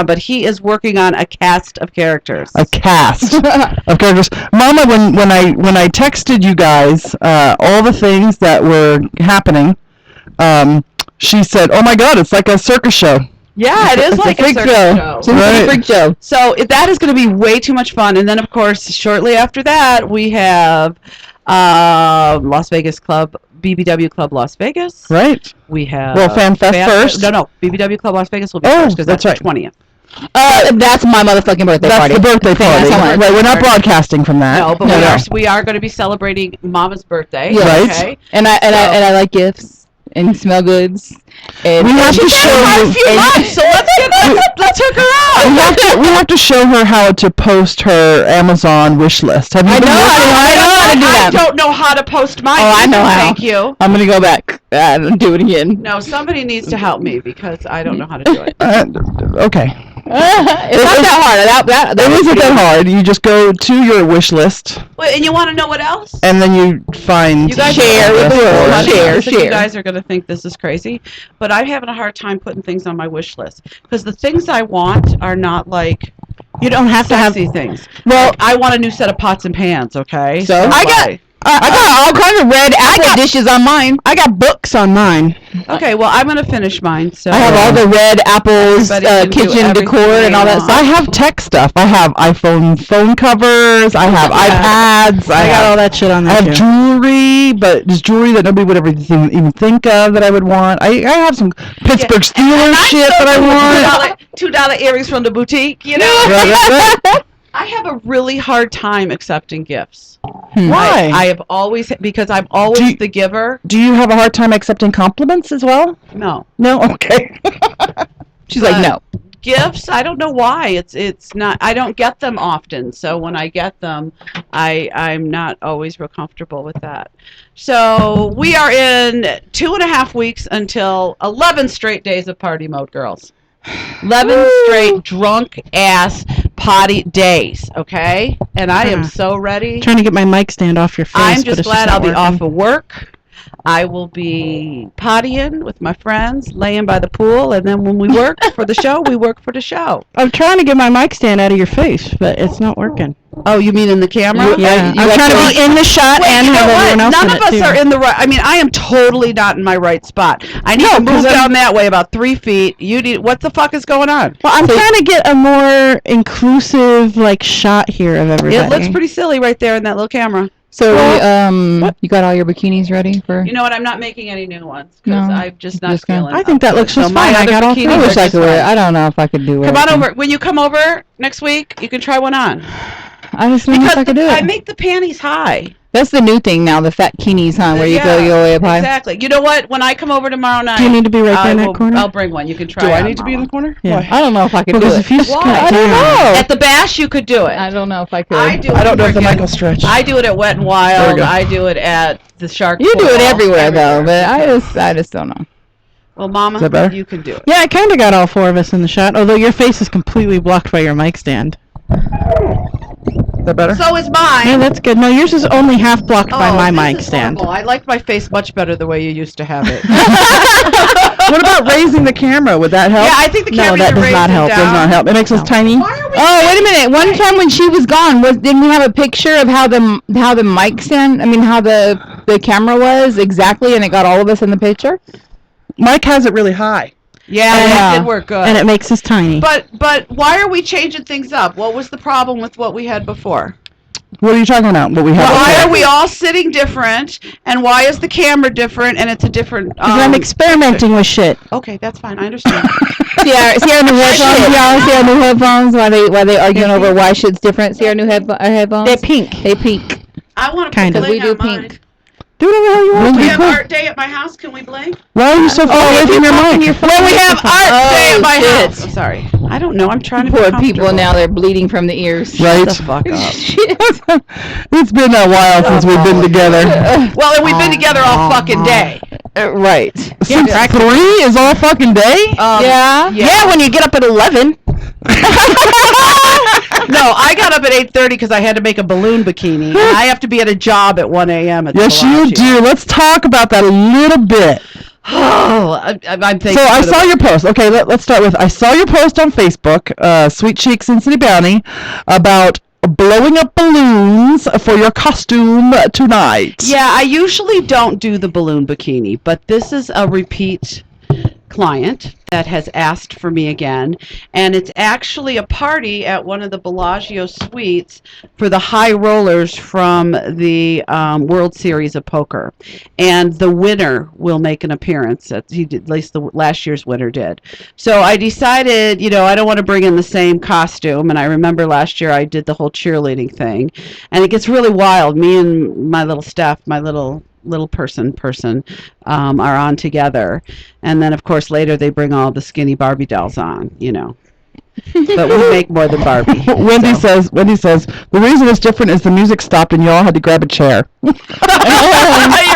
but he is working on a cast of characters. A cast of characters. Mama, when I texted you guys all the things that were happening, she said, "Oh my God, it's like a circus show." Yeah, it is like a circus show. It's a freak show. So that is going to be way too much fun. And then, of course, shortly after that, we have Las Vegas Club, BBW Club Las Vegas. Right. We have... Well, FanFest first. No, BBW Club Las Vegas will be first because that's right. the 20th. That's my motherfucking birthday party. That's the birthday party. Right, we're not broadcasting from that. No, but we are going to be celebrating Mama's birthday. Yeah. Right. Okay? And I like gifts and smell goods. And we have to show her a few months, so let's hook her up. We have to show her how to post her Amazon wish list. Have you I know how to do that. I don't know how to post mine. Oh, I know how. Thank you. I'm gonna go back and do it again. No, somebody needs to help me because I don't know how to do it. Okay. It's not that hard. That isn't that hard. You just go to your wish list. Wait, and you want to know what else? And then you find you guys share with the world. Share. You guys are going to think this is crazy, but I'm having a hard time putting things on my wish list because the things I want are not like you don't have to have things. Well, like, I want a new set of pots and pans. Okay, so I got all kinds of red apple dishes on mine. I got books on mine. Okay, well, I'm going to finish mine. So I have all the red apples, kitchen decor, and all that stuff. I have tech stuff. I have iPhone phone covers. I have iPads. I got all that shit on there. I have jewelry, but it's jewelry that nobody would ever even think of that I would want. I have some Pittsburgh Steelers shit that I want. $2 earrings from the boutique, you know? Right. I have a really hard time accepting gifts. Why? I have always, because I'm always the giver. Do you have a hard time accepting compliments as well? No. No? Okay. She's like, no. Gifts, I don't know why. It's not, I don't get them often. So when I get them, I'm not always real comfortable with that. So we are in 2.5 weeks until 11 straight days of party mode, girls. 11 straight drunk ass potty days, okay? And I am so ready. Trying to get my mic stand off your face. I'm just glad I'll be off of work. I will be pottying with my friends, laying by the pool, and then when we work for the show, we work for the show. I'm trying to get my mic stand out of your face, but it's not working. Oh, you mean in the camera? Yeah, I'm trying to be in the shot and have everyone else None of us are in the right. I mean, I am totally not in my right spot. I need to move down that way about 3 feet. You need. What the fuck is going on? Well, I'm trying to get a more inclusive shot here of everybody. It looks pretty silly right there in that little camera. So, you got all your bikinis ready for? You know what? I'm not making any new ones because I'm just not feeling. I think that looks just fine. I got all I wish I could. I don't know if I could do it. Come on over. When you come over next week, you can try one on. I just don't know if I could do it. I make the panties high. That's the new thing now, the fat bikinis, huh? Where you go all the way up high. Exactly. You know what? When I come over tomorrow night, do you need to be right there in that corner? I'll bring one. You can try. Do I need to be in the corner? Yeah. Why? I don't know if I could do it. Why? I don't know. At the Bash, you could do it. I don't know if I could. I don't know if the mic will stretch. I do it at Wet and Wild. I do it at the Shark. You do it everywhere though, but I just don't know. Well, Mama, is that better? You can do it. Yeah, I kind of got all four of us in the shot, although your face is completely blocked by your mic stand. Is that better? So is mine. Yeah, that's good. No, yours is only half blocked by my mic stand. Horrible. I like my face much better the way you used to have it. What about raising the camera? Would that help? Yeah, I think the camera. No, that does not help. Does not help. It makes us tiny. Oh, wait a minute. One time when she was gone, didn't we have a picture of how the mic stand? I mean, how the camera was exactly, and it got all of us in the picture. Mike has it really high. Yeah, it did work good. And it makes us tiny. But why are we changing things up? What was the problem with what we had before? What are you talking about? What we had why before? are we all sitting different? And why is the camera different? And it's a different. Because I'm experimenting with shit. Okay, that's fine. I understand. see our new headphones, y'all. See our new headphones. Why they arguing over why shit's different? See our new headphones. They're pink. They pink. I want to kind of. We do pink. Do whatever the hell you want. We have art day at my house. Can we blink? Why are you so far away from your mic? Well, we have art day at my house. I'm sorry. I don't know. I'm trying to be Poor people now. They're bleeding from the ears. Right. Shut the fuck up. It's been a while since we've been together. Well, and we've been together all fucking day. Right. Since 3 is all fucking day? Yeah, when you get up at 11. No, I got up at 8:30 because I had to make a balloon bikini, and I have to be at a job at 1 a.m. Yes, you do. Let's talk about that a little bit. Oh, I'm thinking. So I saw your post. Okay, let's start with, I saw your post on Facebook, Sweet Cheeks SinCityBounty, about blowing up balloons for your costume tonight. Yeah, I usually don't do the balloon bikini, but this is a repeat client that has asked for me again, and it's actually a party at one of the Bellagio suites for the high rollers from the World Series of Poker, and the winner will make an appearance. He did, at least the last year's winner did. So I decided, I don't want to bring in the same costume, and I remember last year I did the whole cheerleading thing, and it gets really wild. Me and my little staff, my little person are on together, and then of course later they bring all the skinny Barbie dolls on, but we make more than Barbie. Wendy says the reason it's different is the music stopped and you all had to grab a chair. You're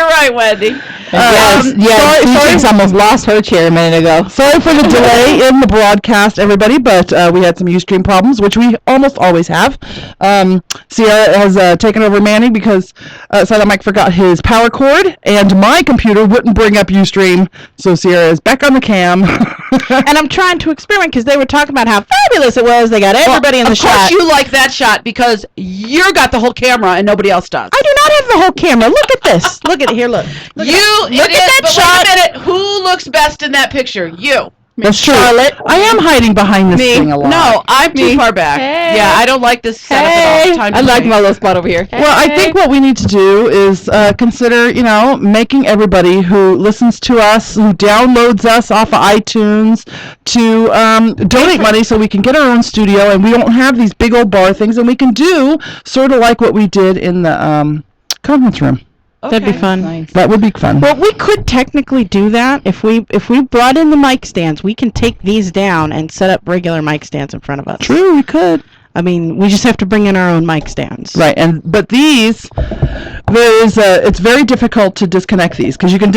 right, Wendy. Sorry, almost lost her chair a minute ago. Sorry for the delay in the broadcast, everybody, but we had some Ustream problems, which we almost always have. Sierra has taken over Manny because Silent Mike forgot his power cord, and my computer wouldn't bring up Ustream, so Sierra is back on the cam. And I'm trying to experiment because they were talking about how fabulous it was. They got everybody in the shot. Of course you like that shot because you got the whole camera and nobody else does. I do not have the whole camera. Look at this. Look at it here. Look at that shot. Wait a minute. Who looks best in that picture? You. That's true. Charlotte. I am hiding behind this thing a lot. No, I'm too far back. Hey. Yeah, I don't like this setup at all. Time to I like change. my little spot over here. Well, I think what we need to do is consider, making everybody who listens to us, who downloads us off of iTunes, to donate money so we can get our own studio and we don't have these big old bar things, and we can do sort of like what we did in the conference room. That'd be fun. Nice. That would be fun. Well, we could technically do that if we brought in the mic stands. We can take these down and set up regular mic stands in front of us. True, we could. I mean, we just have to bring in our own mic stands. Right, but these, it's very difficult to disconnect these because you can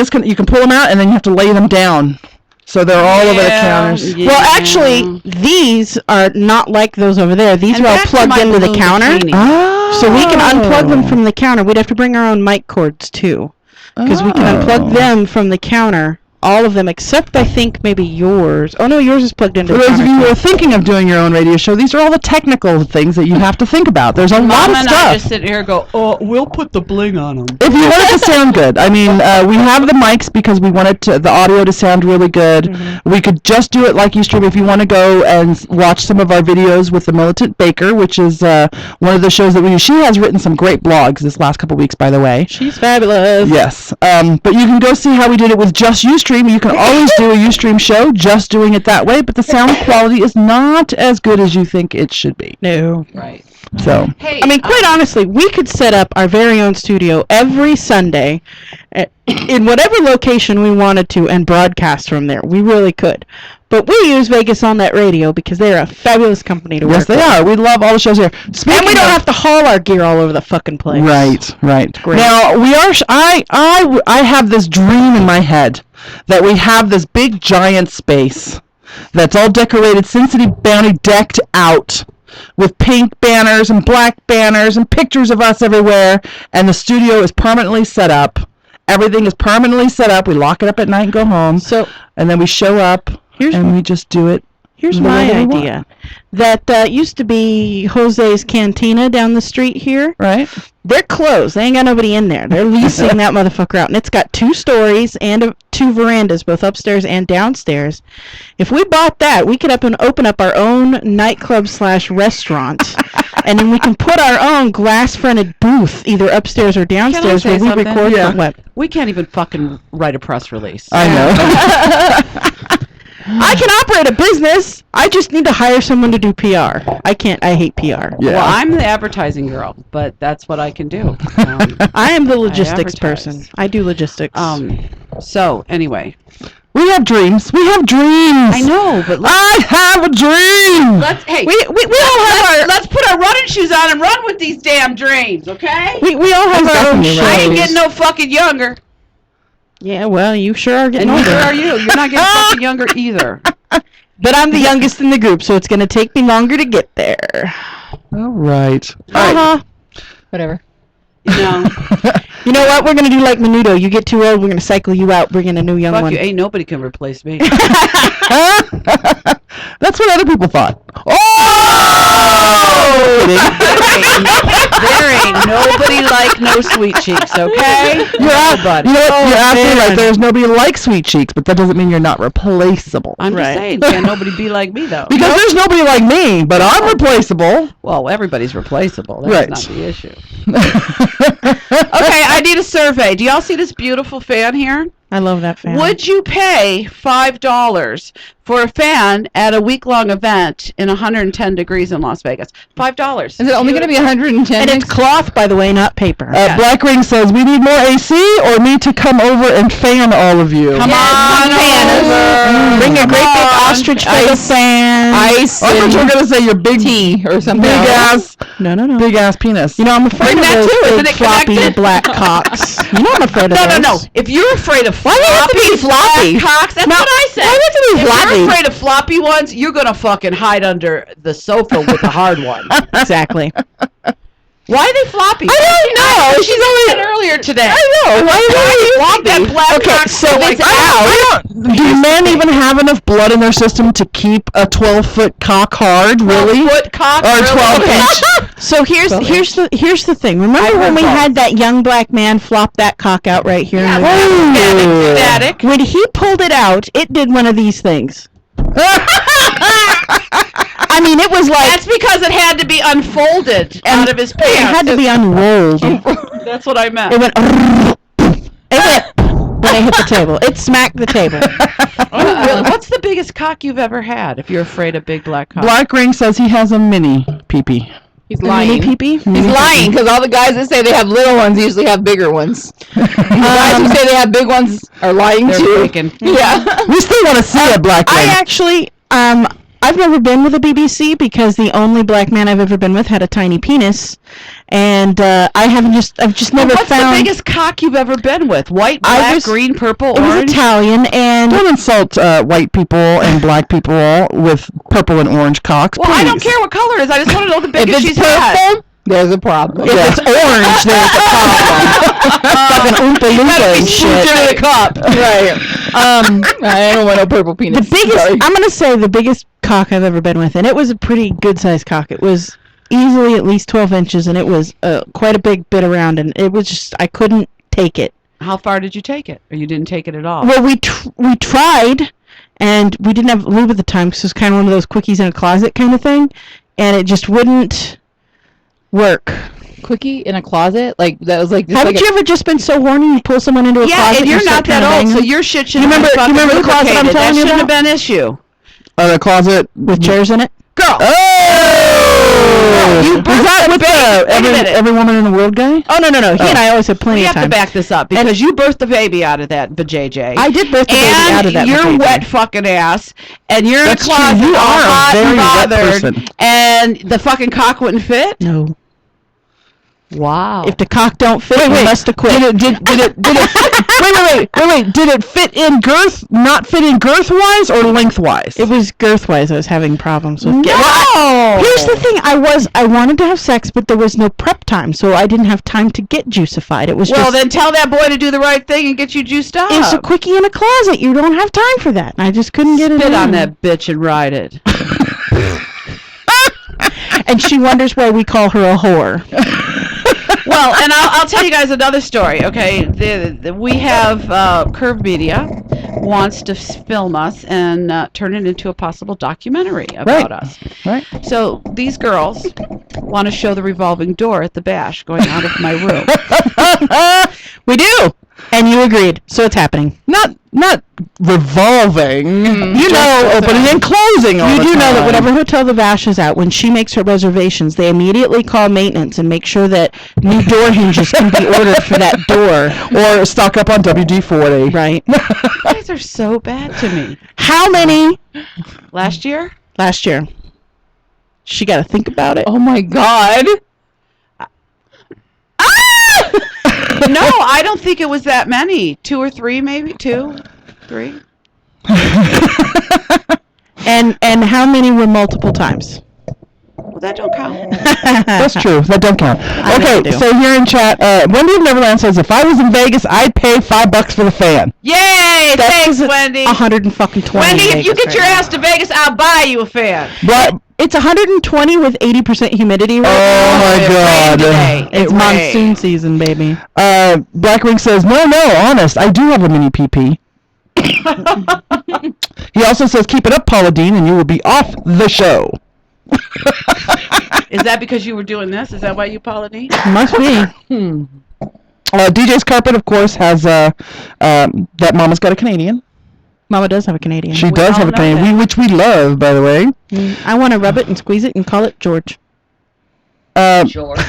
pull them out and then you have to lay them down. So they're all over the counters. Yeah. Well, actually, these are not like those over there. These And are all back to plugged my into the balloon counter. bikini. Oh. So we can unplug them from the counter. We'd have to bring our own mic cords, too. Because we can unplug them from the counter. All of them, except I think maybe yours. Oh, no, yours is plugged into For the those counter. of you who too. are thinking of doing your own radio show, these are all the technical things that you have to think about. There's a lot Mom of and stuff. I just sit here and go, oh, we'll put the bling on them. If you want it to sound good, I mean, we have the mics because we want the audio to sound really good. Mm-hmm. We could just do it like Ustream if you want to go and watch some of our videos with the Militant Baker, which is one of the shows that we do. She has written some great blogs this last couple weeks, by the way. She's fabulous. Yes, but you can go see how we did it with just Ustream. You can always do a Ustream show just doing it that way, but the sound quality is not as good as you think it should be. No. Right. So, Hey, I mean, quite honestly, we could set up our very own studio every Sunday in whatever location we wanted to and broadcast from there. We really could. But we use Vegas On Net Radio because they're a fabulous company to work yes, they with. are. We love all the shows here. And we don't have to haul our gear all over the fucking place. Right. Great. Now we are. I have this dream in my head that we have this big giant space that's all decorated, SinCityBounty decked out with pink banners and black banners and pictures of us everywhere, and the studio is permanently set up. Everything is permanently set up. We lock it up at night and go home. So and then we show up and we just do it. here's the my way we idea. That used to be Jose's Cantina down the street here. Right? They're closed. They ain't got nobody in there. They're leasing that motherfucker out. And it's got 2 stories and 2 verandas, both upstairs and downstairs. If we bought that, we could open up our own nightclub/restaurant. And then we can put our own glass-fronted booth either upstairs or downstairs say where we something? record Yeah. from web. we can't even fucking write a press release. I know. I can operate a business. I just need to hire someone to do PR. I can't. I hate PR. Yeah. Well, I'm the advertising girl, but that's what I can do. I am the logistics advertise. person. I do logistics. So anyway, We have dreams. We have dreams. I know, but I have a dream. let's we all have let's put our running shoes on and run with these damn dreams, okay? we all have our own definitely shows. right. I ain't getting no fucking younger, Yeah, well, you sure are getting and older. neither are you. You're not getting fucking younger either. But I'm the youngest in the group, so it's going to take me longer to get there. All right. Uh-huh. Whatever. You know what? We're gonna do like Menudo. You get too old, we're gonna cycle you out, bring in a new young Fuck one. you. Ain't nobody can replace me. That's what other people thought. Oh! There ain't nobody like no Sweet Cheeks, okay? You're Nobody. You know what? You're absolutely man. right. There's nobody like Sweet Cheeks, but that doesn't mean you're not replaceable. I'm just saying, can nobody be like me though? Because there's nobody like me, but I'm replaceable. Well, everybody's replaceable. That's Right. not the issue. Okay, I need a survey. Do y'all see this beautiful fan here? I love that fan. Would you pay $5 for a fan at a week-long event in 110 degrees in Las Vegas? $5. Is it only going to be 110? And it's cloth, by the way, not paper. Black Ring says, we need more AC or me to come over and fan all of you. Come on over. Bring a great big ostrich face fan. Ice I thought you were and going to say your big, tea or something. big ass, No. big ass penis. You know, I'm afraid Bring of that those too. Isn't big it floppy connected? black cocks. You know I'm afraid of No. those. If you're afraid of Why do you have to be floppy? black cocks, that's what I said. why do you have to be If floppy? you're afraid of floppy ones, you're gonna fucking hide under the sofa with the hard one. Exactly. Why are they floppy? I don't know. She's only said earlier today. I know. Why are you Floppy. That black Okay, cock so like it's that. Do men even have enough blood in their system to keep a 12-foot cock hard, really? 12-foot cock, Or really? 12 Okay. inch? So here's the thing. Remember I've when heard we both. had that young black man flop that cock out right here? Yeah, in the static. When he pulled it out, it did one of these things. I mean, it was like That's because it had to be unfolded out of his pants. it had to be unrolled. That's what I meant. It went. It went when it hit the table. It smacked the table. Oh, really? What's the biggest cock you've ever had? If you're afraid of big black cocks. Black Ring says he has a mini pee-pee. He's Mini lying. pee-pee? He's lying because all the guys that say they have little ones usually have bigger ones. The guys who say they have big ones are lying They're too. faking. Yeah. We still want to see it, Black Ring. I actually, I've never been with a BBC because the only black man I've ever been with had a tiny penis, and I've just never What's found. the biggest cock you've ever been with? White, I black, was- green, purple, It was orange? Italian, and Don't insult white people and black people with purple and orange cocks. Well, I don't please. care what color it is. I just want to know the If biggest it's she's had. purple, there's a problem. if it's orange, there's a problem. Fucking Oompa Loompa and shit. Into the cup. Right. I don't want no purple penis. The biggest, Sorry. I'm gonna say the biggest cock I've ever been with, and it was a pretty good sized cock. It was easily at least 12 inches, and it was quite a big bit around, and it was just, I couldn't take it. How far did you take it? Or you didn't take it at all? Well, we tried, and we didn't have lube at the time, because it was kind of one of those quickies in a closet kind of thing, and it just wouldn't work. Quickie in a closet? Like, that was like... Just Haven't like you ever just been so horny you pull someone into a yeah, closet and you're you start not trying that to old, bang so them? your shit should You have remember- been you remember the closet I'm lubricated. telling That you shouldn't have about? been an issue. The closet. With chairs in it? Girl! Oh! You Is that with the Wait a minute. every woman in the world guy? Oh, no. He and I always had plenty We of have time. to back this up because you birthed the baby out of that vajayjay. I did birth the baby and out of that your vajayjay. wet fucking ass, and you're That's in a true. closet, You all are a hot very and wet bothered, person. and the fucking cock wouldn't fit. No. Wow. If the cock don't fit, you must have quit. Did it wait, did it fit in girth, not fit in girth-wise or lengthwise? It was girth-wise I was having problems with. No! Here's the thing. I wanted to have sex, but there was no prep time, so I didn't have time to get juicified. It was Well, just... then tell that boy to do the right thing and get you juiced up. It's a quickie in a closet. You don't have time for that. And I just couldn't get it Spit in. on that bitch and ride it. And she wonders why we call her a whore. Well, and I'll tell you guys another story, okay? We have Curve Media wants to film us and turn it into a possible documentary about us. Right. So these girls want to show the revolving door at the bash going out of my room. We do. And you agreed. So it's happening. Not revolving. You know, opening and closing all You the do know that time. whatever hotel the Vash is at, when she makes her reservations, they immediately call maintenance and make sure that new door hinges can be ordered for that door. Or stock up on WD-40. Right. You guys are so bad to me. How many Last year? last year? She got to think about it. Oh my god. No, I don't think it was that many. 2 or 3, maybe 2, 3. And how many were multiple times? that don't count. That's true. That don't count. I Okay, do. so here in chat, Wendy of Neverland says, if I was in Vegas, I'd pay $5 for the fan. Yay! Thanks, Wendy. 120. Wendy, if you Vegas get your right ass to Vegas, I'll buy you a fan. But It's 120 with 80% humidity right oh now. my It rained today. God. It's It monsoon rained. season, baby. Black Ring says, no, honest, I do have a mini PP. He also says, keep it up, Paula Dean, and you will be off the show. Is that because you were doing this? Is that why you, Paula Dean? Must be. DJ's Carpet, of course, has that Mama's Got a Canadian. Mama does have a Canadian. She We does all have a know Canadian, that. which we love, by the way. I want to rub it and squeeze it and call it George. George.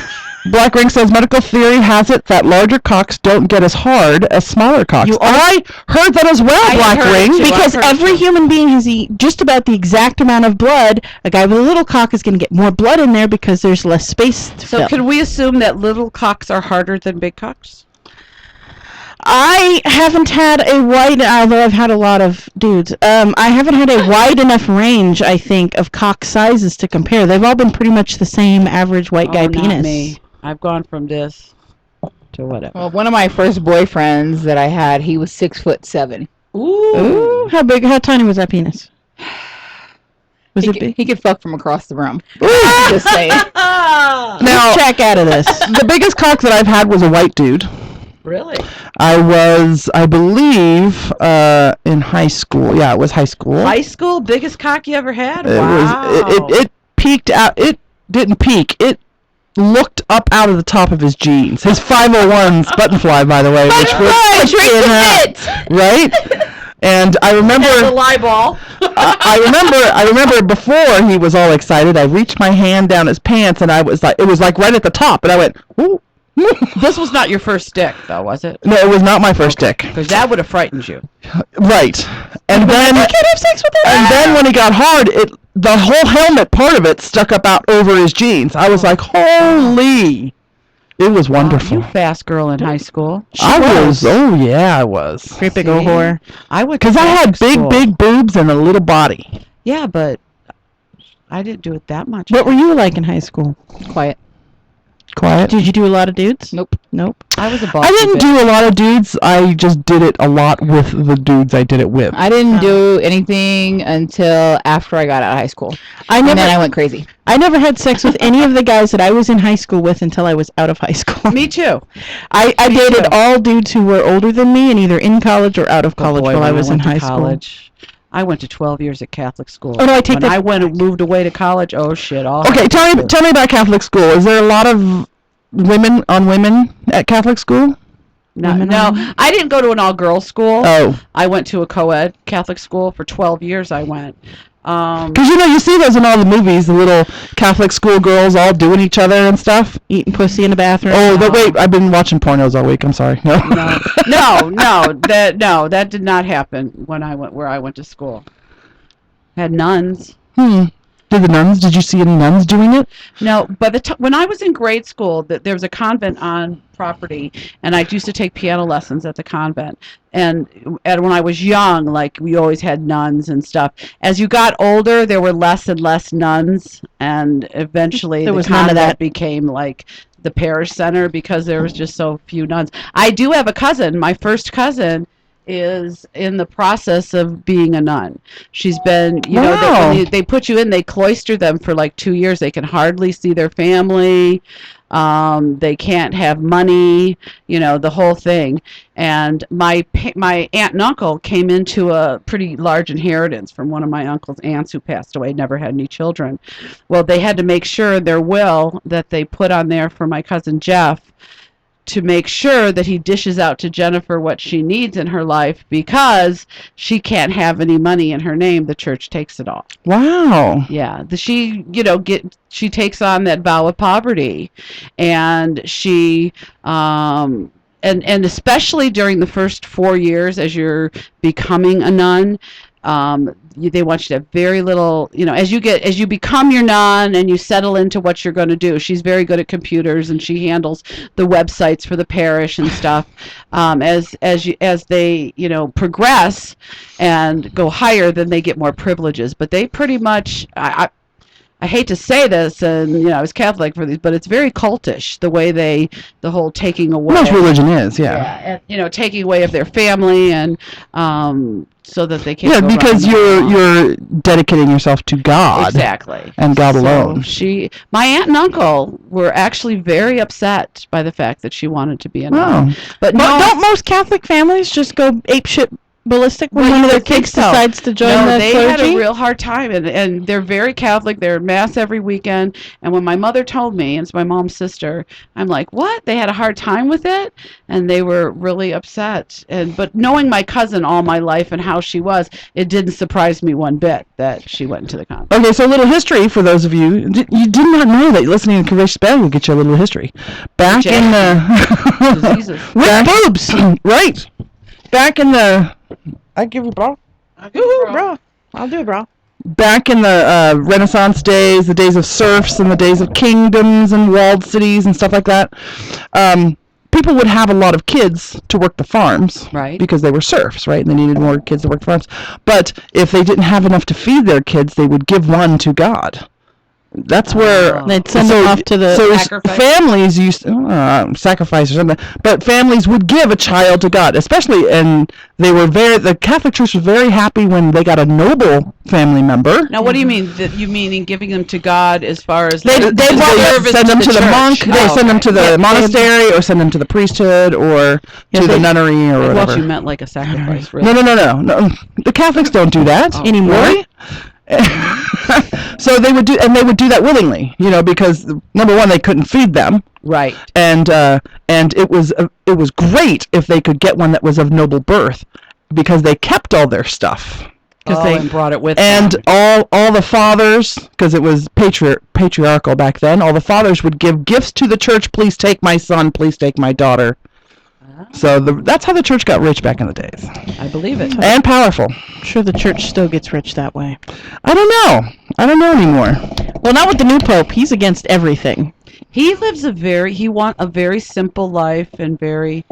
Black Ring says, medical theory has it that larger cocks don't get as hard as smaller cocks. I heard that as well, I Black heard it Ring. too. Because I've heard every it. human being has just about the exact amount of blood. A guy with a little cock is going to get more blood in there because there's less space to So fill. can we assume that little cocks are harder than big cocks? I haven't had a wide, although I've had a lot of dudes. I haven't had a wide enough range, I think, of cock sizes to compare. They've all been pretty much the same average white guy Not penis. me. I've gone from this to whatever. Well, one of my first boyfriends that I had, he was 6'7". Ooh, how tiny was that penis? Was it big? He could fuck from across the room. Ooh. Just saying. Now, Check out of this. the biggest cock that I've had was a white dude. Really? I believe, in high school. Yeah, it was high school. High school, biggest cock you ever had? It Wow. it peeked out. It didn't peek. It looked up out of the top of his jeans. His 501's Buttonfly, by the way, which was right. And I remember the lie ball. I remember before he was all excited. I reached my hand down his pants, and it was like right at the top, and I went, ooh. This was not your first stick, though, was it? No, it was not my first dick. Because that would have frightened you. Right. And then I can't have sex with him. And then when he got hard, the whole helmet part of it stuck up out over his jeans. I was like, holy. It was wonderful. You fast girl in high school. I was. Oh, yeah, I was. Great big old whore. I went to Because I had Catholic school. big boobs and a little body. Yeah, but I didn't do it that much. What were you like in high school? Quiet. Quiet. Did you do a lot of dudes? Nope. Nope. I was a boss. I didn't do a lot of dudes. I just did it a lot with the dudes I did it with. I didn't do anything until after I got out of high school. I And then I never went crazy. had sex with any of the guys that I was in high school with until I was out of high school. Me too. I Me dated too. all dudes who were older than me and either in college or out of college Boy, while I when was in went to high school. college. I went to 12 years at Catholic school. Oh, no, I take when that I moved away to college, oh shit. Okay, tell me about Catholic school. Is there a lot of women on women at Catholic school? No, women no, only? I didn't go to an all-girls school. Oh. I went to a co-ed Catholic school for 12 years. I went. Because, you see those in all the movies, the little Catholic school girls all doing each other and stuff. Eating pussy in the bathroom. Oh, wait, I've been watching pornos all week. I'm sorry. No. that did not happen when I went where I went to school. Had nuns. Did you see any nuns doing it? No, but when I was in grade school, there was a convent on property, and I used to take piano lessons at the convent. And when I was young, like, we always had nuns and stuff. As you got older, there were less and less nuns, and eventually There the was none of convent that. became like the parish center because there was just so few nuns. I do have a cousin. My first cousin is in the process of being a nun. She's been, Wow. when they put you in, they cloister them for like 2 years. They can hardly see their family. They can't have money, the whole thing. And my aunt and uncle came into a pretty large inheritance from one of my uncle's aunts who passed away, never had any children. Well, they had to make sure their will that they put on there for my cousin Jeff to make sure that he dishes out to Jennifer what she needs in her life because she can't have any money in her name. The church takes it all. Wow. Yeah, she takes on that vow of poverty, and she and especially during the first 4 years as you're becoming a nun. They want you to have very little, as you become your nun and you settle into what you're going to do. She's very good at computers, and she handles the websites for the parish and stuff. As they progress and go higher, then they get more privileges. But they pretty much, I hate to say this, and I was Catholic for these, but it's very cultish the way the whole taking away. Most religion is, yeah. And, taking away of their family and so that they can't. Yeah, go because around you're dedicating yourself to God. Exactly. And God alone. My aunt and uncle were actually very upset by the fact that she wanted to be a nun. But don't most Catholic families just go apeshit ballistic when one of their kids decides to join the they clergy? had a real hard time, and they're very Catholic. They're at mass every weekend. And when my mother told me, and it's my mom's sister, I'm like, what? They had a hard time with it, and they were really upset. But knowing my cousin all my life and how she was, it didn't surprise me one bit that she went into the convent. Okay, so a little history for those of you. You did not know that listening to Conversation Bag will get you a little history. Back in the... Diseases. With boobs! Right. Back in the... I give you bra. Bro. I'll do it, bro. Back in the Renaissance days, the days of serfs and the days of kingdoms and walled cities and stuff like that, people would have a lot of kids to work the farms. Right. Because they were serfs, right? And they needed more kids to work the farms. But if they didn't have enough to feed their kids, they would give one to God. That's where they'd send them off to the sacrifice. Families used sacrifice or something, but families would give a child to God, especially, and the Catholic Church was very happy when they got a noble family member. Now, what do you mean? That you mean in giving them to God as far as they send them to the monk, they send them to the monastery, or send them to the priesthood, or to the nunnery, or whatever. I thought you meant like a sacrifice. Really. No. The Catholics don't do that anymore. Really? So they would do that willingly, because number one, they couldn't feed them, right, and it was great if they could get one that was of noble birth, because they kept all their stuff, and brought it with and them. all the fathers, because it was patriarchal back then, all the fathers would give gifts to the church. Please take my son. Please take my daughter. So that's how the church got rich back in the days. I believe it. And powerful. I'm sure the church still gets rich that way. I don't know anymore. Well, not with the new pope. He's against everything. He lives a very simple life and very...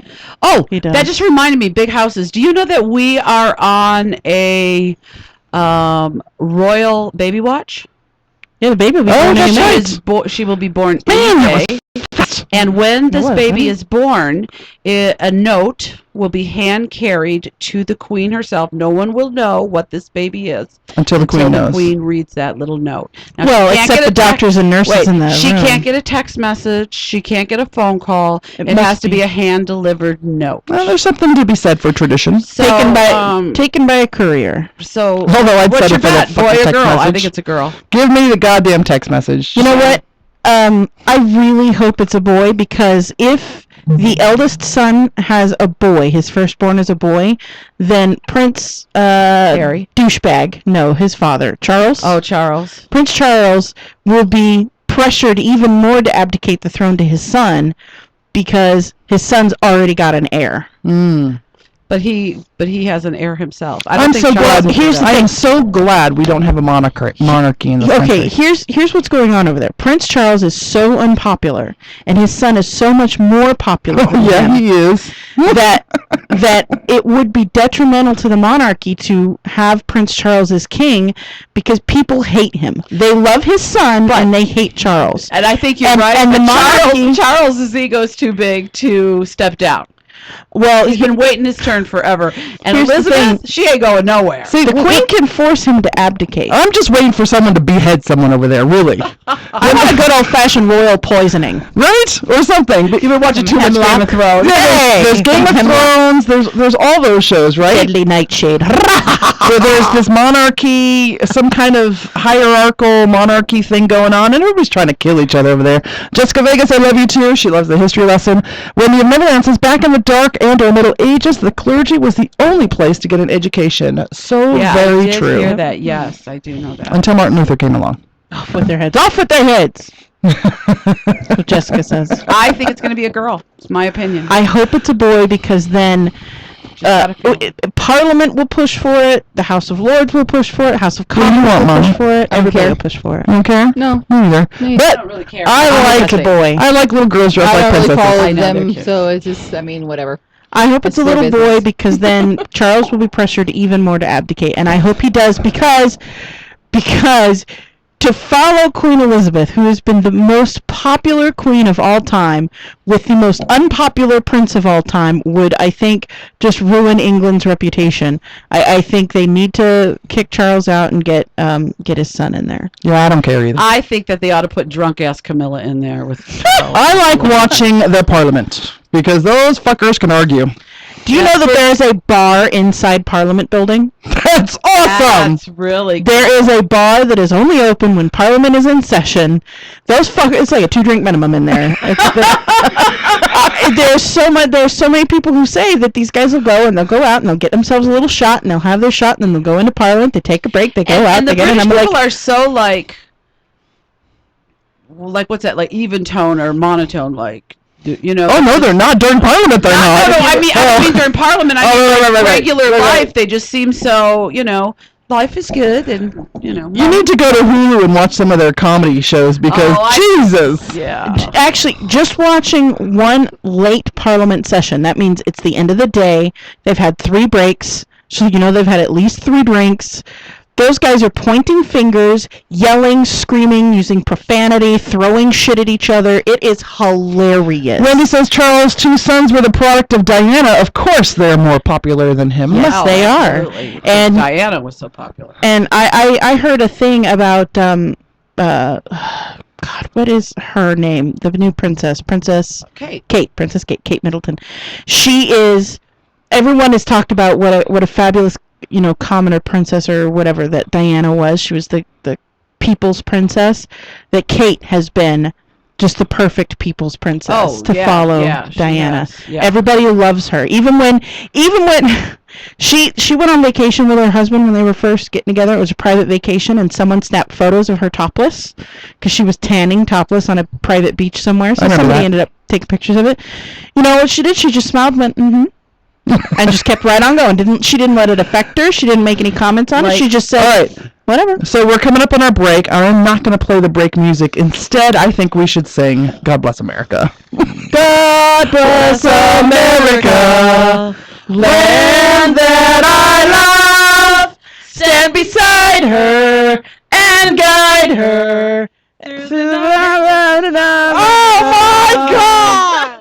Oh, he does. That just reminded me, big houses. Do you know that we are on a royal baby watch? Yeah, the baby will be born any minute. She will be born any day. And when this baby is born, a note will be hand carried to the queen herself. No one will know what this baby is until the queen knows. The queen reads that little note. Now, well, except the doctors and nurses in the room. She can't get a text message. She can't get a phone call. It has to be a hand-delivered note. Well, there's something to be said for tradition. So, taken by a courier. So, although I'd what's set your it for bet, the boy or text girl? message. I think it's a girl. Give me the goddamn text message. You know what? I really hope it's a boy, because if the eldest son has a boy, his firstborn is a boy, then Prince Harry, douchebag, no, his father, Charles. Oh, Charles. Prince Charles will be pressured even more to abdicate the throne to his son, because his son's already got an heir. But he has an heir himself. I'm so glad. I am so glad we don't have a monarchy in this country. Okay, here's what's going on over there. Prince Charles is so unpopular, and his son is so much more popular. He is. that it would be detrimental to the monarchy to have Prince Charles as king, because people hate him. They love his son, and they hate Charles. And I think you're right. And the monarchy, Charles's ego is too big to step down. Well, he's been waiting his turn forever. And Elizabeth, she ain't going nowhere. See, the queen can force him to abdicate. I'm just waiting for someone to behead someone over there, really. I want a good old-fashioned royal poisoning. Right? Or something. But you've been watching too much Game of Thrones. Yeah, there's Game of Thrones. There's all those shows, right? Deadly Nightshade. Where there's this monarchy, some kind of hierarchical monarchy thing going on, and everybody's trying to kill each other over there. Jessica Vegas, I love you too. She loves the history lesson. When the Renaissance, back in the Dark and or Middle Ages, the clergy was the only place to get an education. So very I did true. hear that. Yes, I do know that. Until Martin Luther came along. Off with their heads. Off with their heads. That's what Jessica says. I think it's going to be a girl. It's my opinion. I hope it's a boy, because then Parliament will push for it. The House of Lords will push for it. House of Commons will push for it. Everybody will push for it. Okay. No. Neither. But I don't really care. I like a boy. I like little girls dressed like princesses. I don't really follow them, so it's just, whatever. I hope it's a little boy, because then Charles will be pressured even more to abdicate, and I hope he does, because to follow Queen Elizabeth, who has been the most popular queen of all time, with the most unpopular prince of all time, would, I think, just ruin England's reputation. I think they need to kick Charles out and get his son in there. Yeah, I don't care either. I think that they ought to put drunk-ass Camilla in there with... I like watching the Parliament, because those fuckers can argue. Do you know that there is a bar inside Parliament building? That's awesome! That's really good. There is a bar that is only open when Parliament is in session. Those fuckers, it's like a 2-drink minimum in there. There's so many people who say that these guys will go and they'll go out and they'll get themselves a little shot and they'll have their shot and then they'll go into Parliament, they take a break, they go out, and they the get in. British I'm people like, are so like what's that, like even tone or monotone, like, you know? Oh, no, they're not. During Parliament, they're not. No, I mean during Parliament. I mean, right. regular life, they just seem so, life is good, and, You need to go to Hulu and watch some of their comedy shows, because, Jesus! Yeah. actually, just watching one late Parliament session, that means it's the end of the day, they've had 3 breaks, so they've had at least 3 drinks. Those guys are pointing fingers, yelling, screaming, using profanity, throwing shit at each other. It is hilarious. Wendy says Charles' 2 sons were the product of Diana. Of course they're more popular than him. Yes, they are. Absolutely. And Diana was so popular. And I heard a thing about God, what is her name? The new princess, Princess Kate. Princess Kate Middleton. She is. Everyone has talked about what a fabulous, commoner princess or whatever that Diana was. She was the people's princess. That Kate has been just the perfect people's princess to follow Diana. Yeah. Everybody loves her. Even when she went on vacation with her husband when they were first getting together. It was a private vacation, and someone snapped photos of her topless because she was tanning topless on a private beach somewhere. So somebody ended up taking pictures of it. You know what she did? She just smiled and went, mm-hmm. And just kept right on going. She didn't let it affect her. She didn't make any comments on it. She just said, all right, whatever. So we're coming up on our break. I'm not going to play the break music. Instead, I think we should sing God Bless America. God bless America, land that I love. Stand beside her and guide her. Oh my God!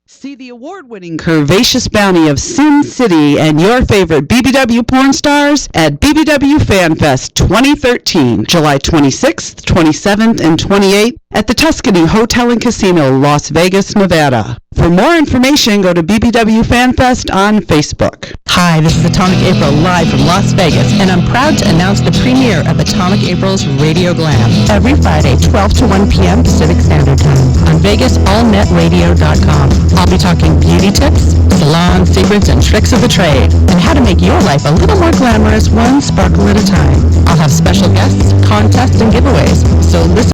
See the award-winning Curvaceous Bounty of Sin City and your favorite BBW porn stars at BBW Fan Fest 2013, July 26th, 27th, and 28th at the Tuscany Hotel and Casino, Las Vegas, Nevada. For more information, go to BBW Fan Fest on Facebook. Hi, this is Atomic April live from Las Vegas, and I'm proud to announce the premiere of Atomic April's Radio Glam every Friday, 12 to 1 p.m. Pacific Standard Time on VegasAllNetRadio.com. I'll be talking beauty tips, salon secrets, and tricks of the trade, and how to make your life a little more glamorous, one sparkle at a time. I'll have special guests, contests, and giveaways, so listen